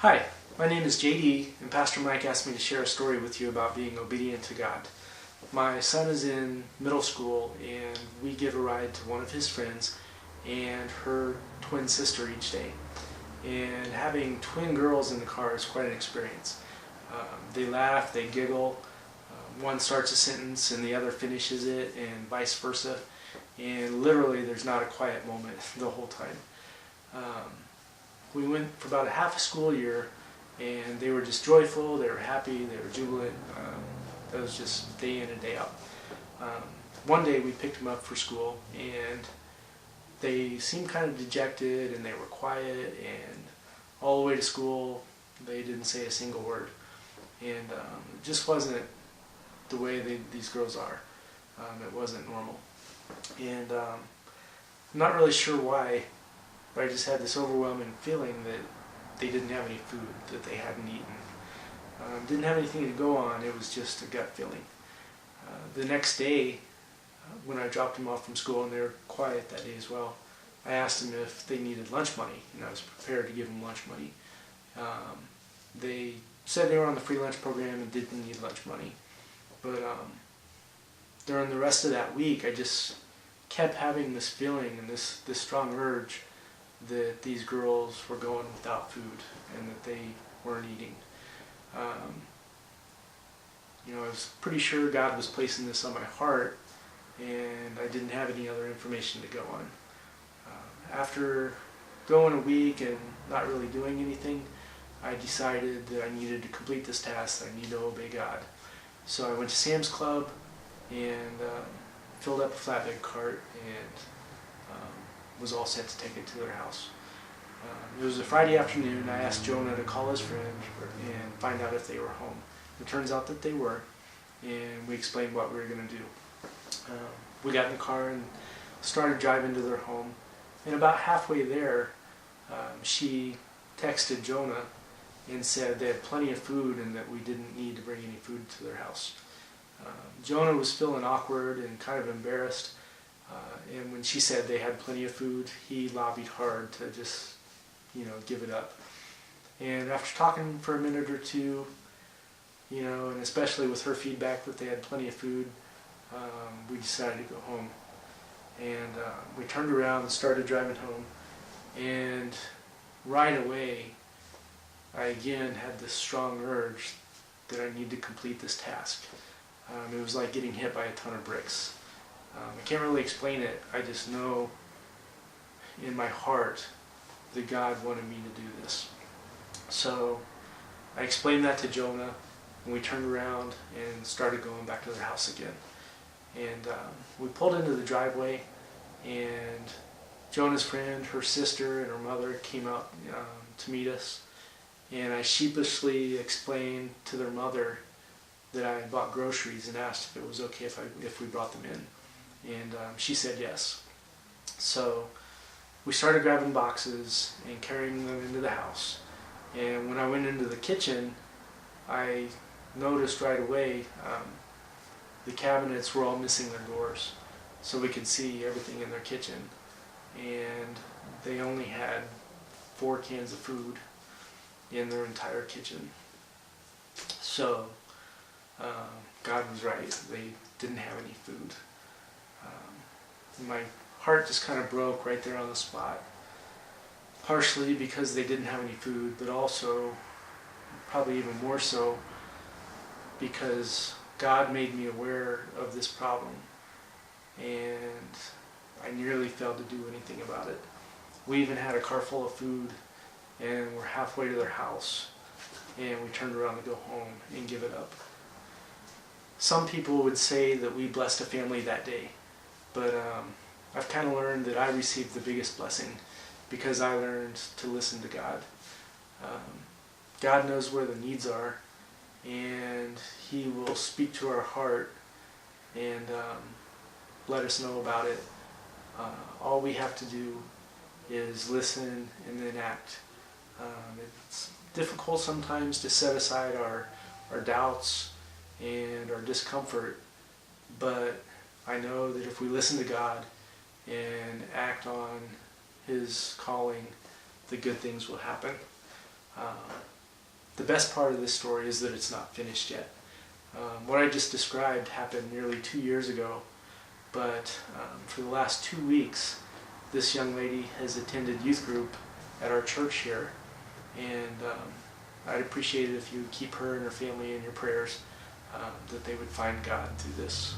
Hi, my name is JD, and Pastor Mike asked me to share a story with you about being obedient to God. My son is in middle school, and we give a ride to one of his friends and her twin sister each day. And having twin girls in the car is quite an experience. They laugh, they giggle. One starts a sentence and the other finishes it, and vice versa. And literally, there's not a quiet moment the whole time. We went for about a half a school year, and they were just joyful, they were happy, they were jubilant. That was just day in and day out. One day we picked them up for school, and they seemed kind of dejected, and they were quiet, and all the way to school they didn't say a single word. And it just wasn't the way these girls are. It wasn't normal. And I'm not really sure why, but I just had this overwhelming feeling that they didn't have any food, that they hadn't eaten. Didn't have anything to go on, it was just a gut feeling. The next day, when I dropped them off from school, and they were quiet that day as well, I asked them if they needed lunch money, and I was prepared to give them lunch money. They said they were on the free lunch program and didn't need lunch money. But during the rest of that week, I just kept having this feeling and this strong urge that these girls were going without food and that they weren't eating. I was pretty sure God was placing this on my heart, and I didn't have any other information to go on. After going a week and not really doing anything, I decided that I needed to complete this task, that I need to obey God. So I went to Sam's Club and filled up a flatbed cart and was all set to take it to their house. It was a Friday afternoon. I asked Jonah to call his friend and find out if they were home. It turns out that they were, and we explained what we were going to do. We got in the car and started driving to their home, and about halfway there, she texted Jonah and said they had plenty of food and that we didn't need to bring any food to their house. Jonah was feeling awkward and kind of embarrassed, and when she said they had plenty of food, he lobbied hard to just, give it up. And after talking for a minute or two, and especially with her feedback that they had plenty of food, we decided to go home. And we turned around and started driving home, and right away, I again had this strong urge that I need to complete this task. It was like getting hit by a ton of bricks. I can't really explain it. I just know in my heart that God wanted me to do this. So I explained that to Jonah, and we turned around and started going back to their house again. And we pulled into the driveway, and Jonah's friend, her sister, and her mother came out to meet us. And I sheepishly explained to their mother that I had bought groceries and asked if it was okay if we brought them in. And she said yes. So we started grabbing boxes and carrying them into the house. And when I went into the kitchen, I noticed right away the cabinets were all missing their doors, so we could see everything in their kitchen. And they only had 4 cans of food in their entire kitchen. So God was right. They didn't have any food. My heart just kind of broke right there on the spot, partially because they didn't have any food, but also, probably even more so, because God made me aware of this problem, and I nearly failed to do anything about it. We even had a car full of food, and we're halfway to their house, and we turned around to go home and give it up. Some people would say that we blessed a family that day, but I've kind of learned that I received the biggest blessing because I learned to listen to God. God knows where the needs are, and He will speak to our heart and let us know about it. All we have to do is listen and then act. It's difficult sometimes to set aside our doubts and our discomfort, but I know that if we listen to God and act on His calling, the good things will happen. the best part of this story is that it's not finished yet. What I just described happened nearly 2 years ago, but for the last 2 weeks, this young lady has attended youth group at our church here, and I'd appreciate it if you would keep her and her family in your prayers, that they would find God through this.